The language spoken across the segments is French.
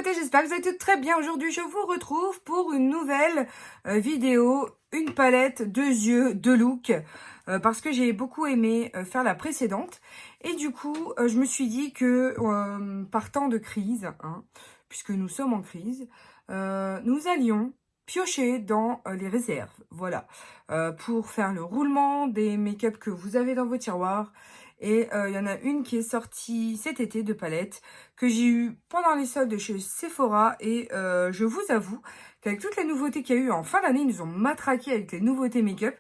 beauté, j'espère que vous allez toutes très bien. Aujourd'hui, je vous retrouve pour une nouvelle vidéo, une palette, 2 yeux, 2 looks, parce que j'ai beaucoup aimé faire la précédente. Et du coup, je me suis dit que, par temps de crise, hein, puisque nous sommes en crise, nous allions piocher dans les réserves, voilà, pour faire le roulement des make-up que vous avez dans vos tiroirs. Et il y en a une qui est sortie cet été de palette, que j'ai eu pendant les soldes chez Sephora. Et je vous avoue qu'avec toutes les nouveautés qu'il y a eu en fin d'année, ils nous ont matraqué avec les nouveautés make-up.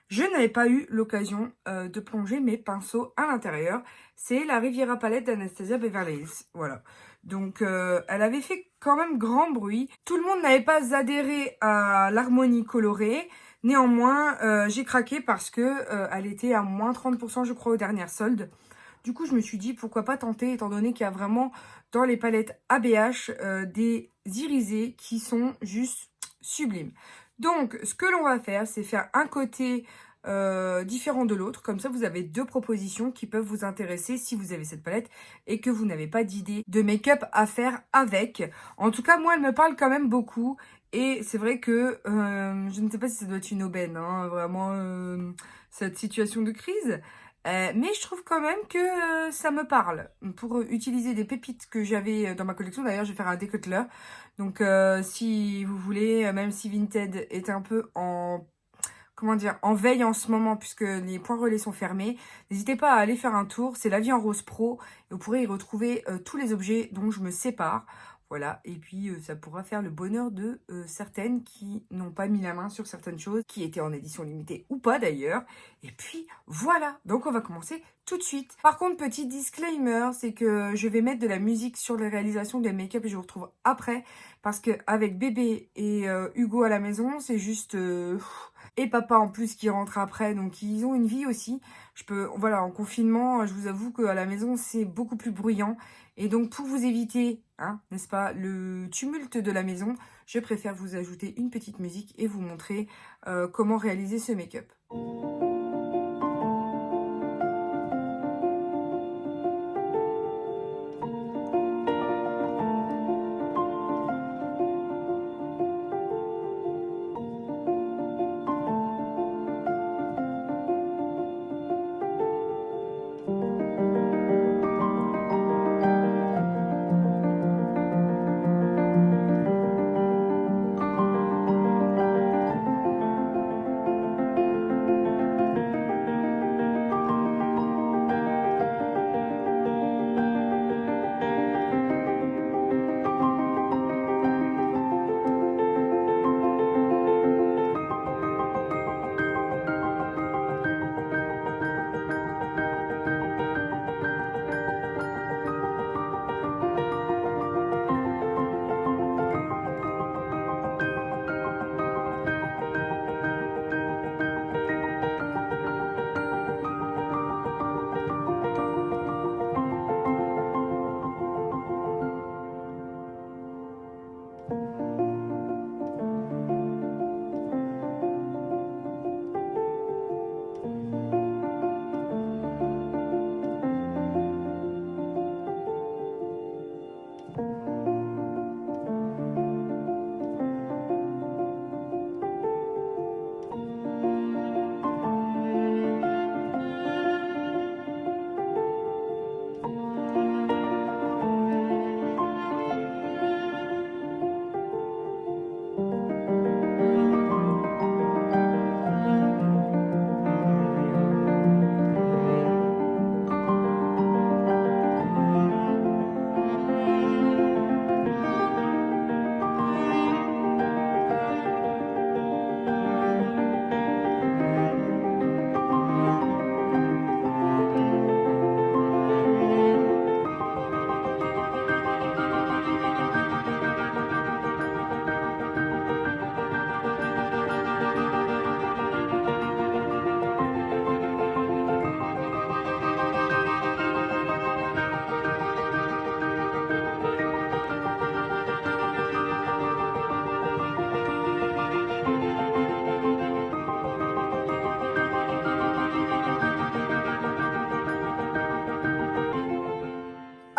Je n'avais pas eu l'occasion de plonger mes pinceaux à l'intérieur. C'est la Riviera Palette d'Anastasia Beverly Hills. Voilà. Donc, elle avait fait quand même grand bruit. Tout le monde n'avait pas adhéré à l'harmonie colorée. Néanmoins, j'ai craqué parce que elle était à moins 30%, je crois, aux dernières soldes. Du coup, je me suis dit, pourquoi pas tenter, étant donné qu'il y a vraiment dans les palettes ABH des irisés qui sont juste sublimes. Donc, ce que l'on va faire, c'est faire un côté différent de l'autre. Comme ça, vous avez 2 propositions qui peuvent vous intéresser si vous avez cette palette et que vous n'avez pas d'idée de make-up à faire avec. En tout cas, moi, elle me parle quand même beaucoup. Et c'est vrai que je ne sais pas si ça doit être une aubaine, hein, vraiment, cette situation de crise. Mais je trouve quand même que ça me parle pour utiliser des pépites que j'avais dans ma collection. D'ailleurs, je vais faire un décutler. Donc, si vous voulez, même si Vinted est un peu en, comment dire, en veille en ce moment, puisque les points relais sont fermés, n'hésitez pas à aller faire un tour. C'est La Vie en Rose Pro. Et vous pourrez y retrouver tous les objets dont je me sépare. Voilà, et puis ça pourra faire le bonheur de certaines qui n'ont pas mis la main sur certaines choses, qui étaient en édition limitée ou pas d'ailleurs. Et puis voilà, donc on va commencer tout de suite. Par contre, petit disclaimer, c'est que je vais mettre de la musique sur les réalisations des make-up et je vous retrouve après. Parce qu'avec bébé et Hugo à la maison, c'est juste... et papa en plus qui rentre après, donc ils ont une vie aussi. Voilà, en confinement, je vous avoue qu'à la maison, c'est beaucoup plus bruyant. Et donc, pour vous éviter, hein, n'est-ce pas, le tumulte de la maison, je préfère vous ajouter une petite musique et vous montrer comment réaliser ce make-up.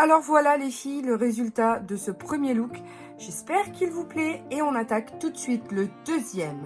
Alors voilà les filles, le résultat de ce premier look. J'espère qu'il vous plaît et on attaque tout de suite le deuxième.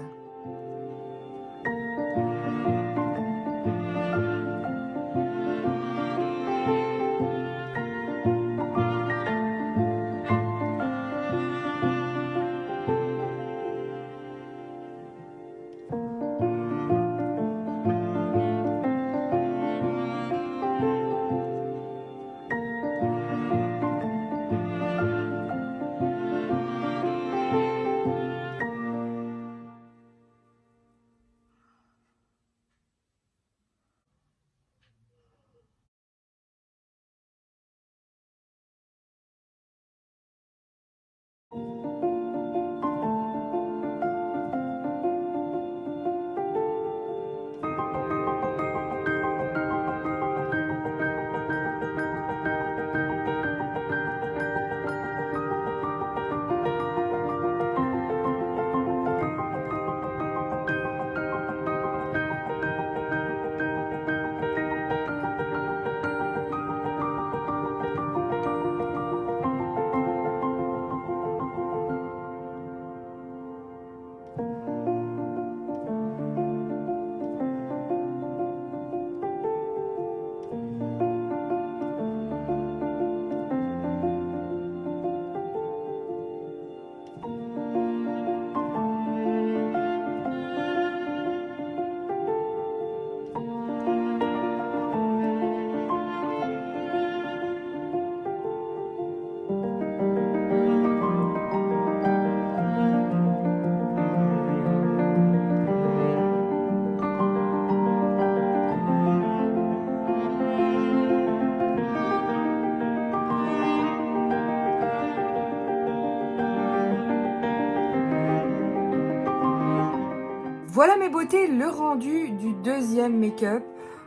Voilà mes beautés, le rendu du deuxième make-up.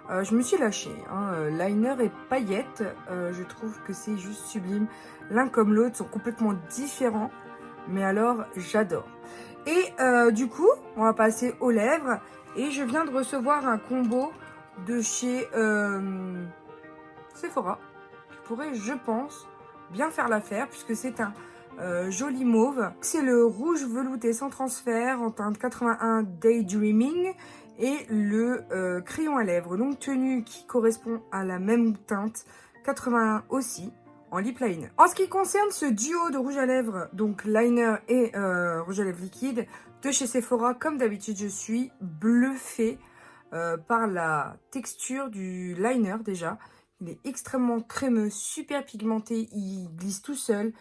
Je me suis lâchée, hein. Liner et paillettes, je trouve que c'est juste sublime. L'un comme l'autre sont complètement différents, mais alors j'adore. Et du coup, on va passer aux lèvres. Et je viens de recevoir un combo de chez Sephora. Qui pourrait, je pense, bien faire l'affaire, puisque c'est un joli mauve. C'est le rouge velouté sans transfert en teinte 81 Daydreaming et le crayon à lèvres longue tenue qui correspond à la même teinte 81 aussi en lip liner. En ce qui concerne ce duo de rouge à lèvres, donc liner et rouge à lèvres liquide de chez Sephora, comme d'habitude je suis bluffée par la texture du liner déjà. Il est extrêmement crémeux, super pigmenté, il glisse tout seul.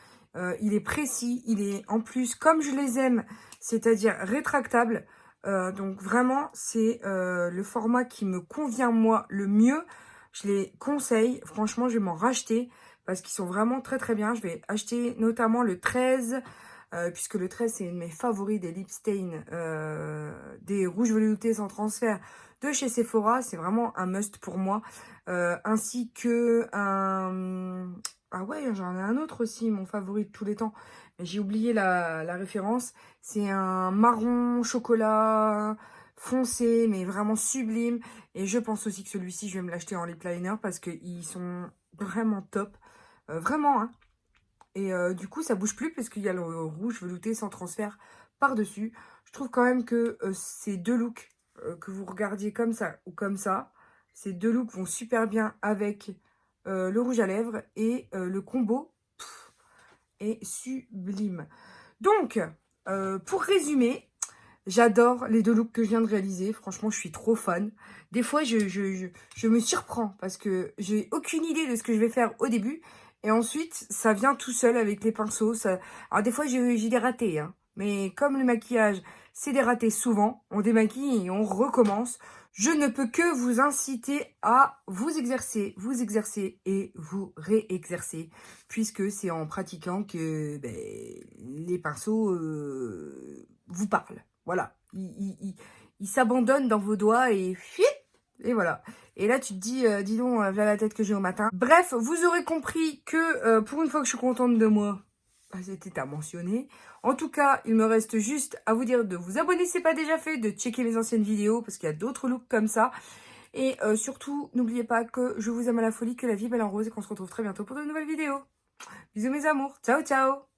Il est précis, il est en plus comme je les aime, c'est-à-dire rétractable. Donc vraiment, c'est le format qui me convient moi le mieux. Je les conseille, franchement, je vais m'en racheter parce qu'ils sont vraiment très très bien. Je vais acheter notamment le 13, puisque le 13 c'est une de mes favoris des lip stains, des rouges veloutés sans transfert de chez Sephora. C'est vraiment un must pour moi, ainsi que un... Ah ouais, j'en ai un autre aussi, mon favori de tous les temps. Mais j'ai oublié la référence. C'est un marron chocolat foncé, mais vraiment sublime. Et je pense aussi que celui-ci, je vais me l'acheter en lip liner parce qu'ils sont vraiment top. Vraiment, hein. Et du coup, ça bouge plus parce qu'il y a le rouge velouté sans transfert par-dessus. Je trouve quand même que ces deux looks, que vous regardiez comme ça ou comme ça, ces deux looks vont super bien avec le rouge à lèvres et le combo est sublime. Donc, pour résumer, j'adore les deux looks que je viens de réaliser. Franchement, je suis trop fan. Des fois, je me surprends parce que j'ai aucune idée de ce que je vais faire au début. Et ensuite, ça vient tout seul avec les pinceaux. Ça... Alors, des fois, j'ai des ratés, hein. Mais comme le maquillage, c'est des ratés souvent, on démaquille et on recommence. Je ne peux que vous inciter à vous exercer et vous réexercer. Puisque c'est en pratiquant que ben, les pinceaux vous parlent. Voilà, il s'abandonne dans vos doigts et fuit. Et voilà. Et là, tu te dis, dis donc, voilà la tête que j'ai au matin. Bref, vous aurez compris que pour une fois que je suis contente de moi, bah, c'était à mentionner. En tout cas, il me reste juste à vous dire de vous abonner si ce n'est pas déjà fait, de checker mes anciennes vidéos parce qu'il y a d'autres looks comme ça. Et surtout, n'oubliez pas que je vous aime à la folie, que la vie est belle en rose et qu'on se retrouve très bientôt pour de nouvelles vidéos. Bisous mes amours, ciao ciao.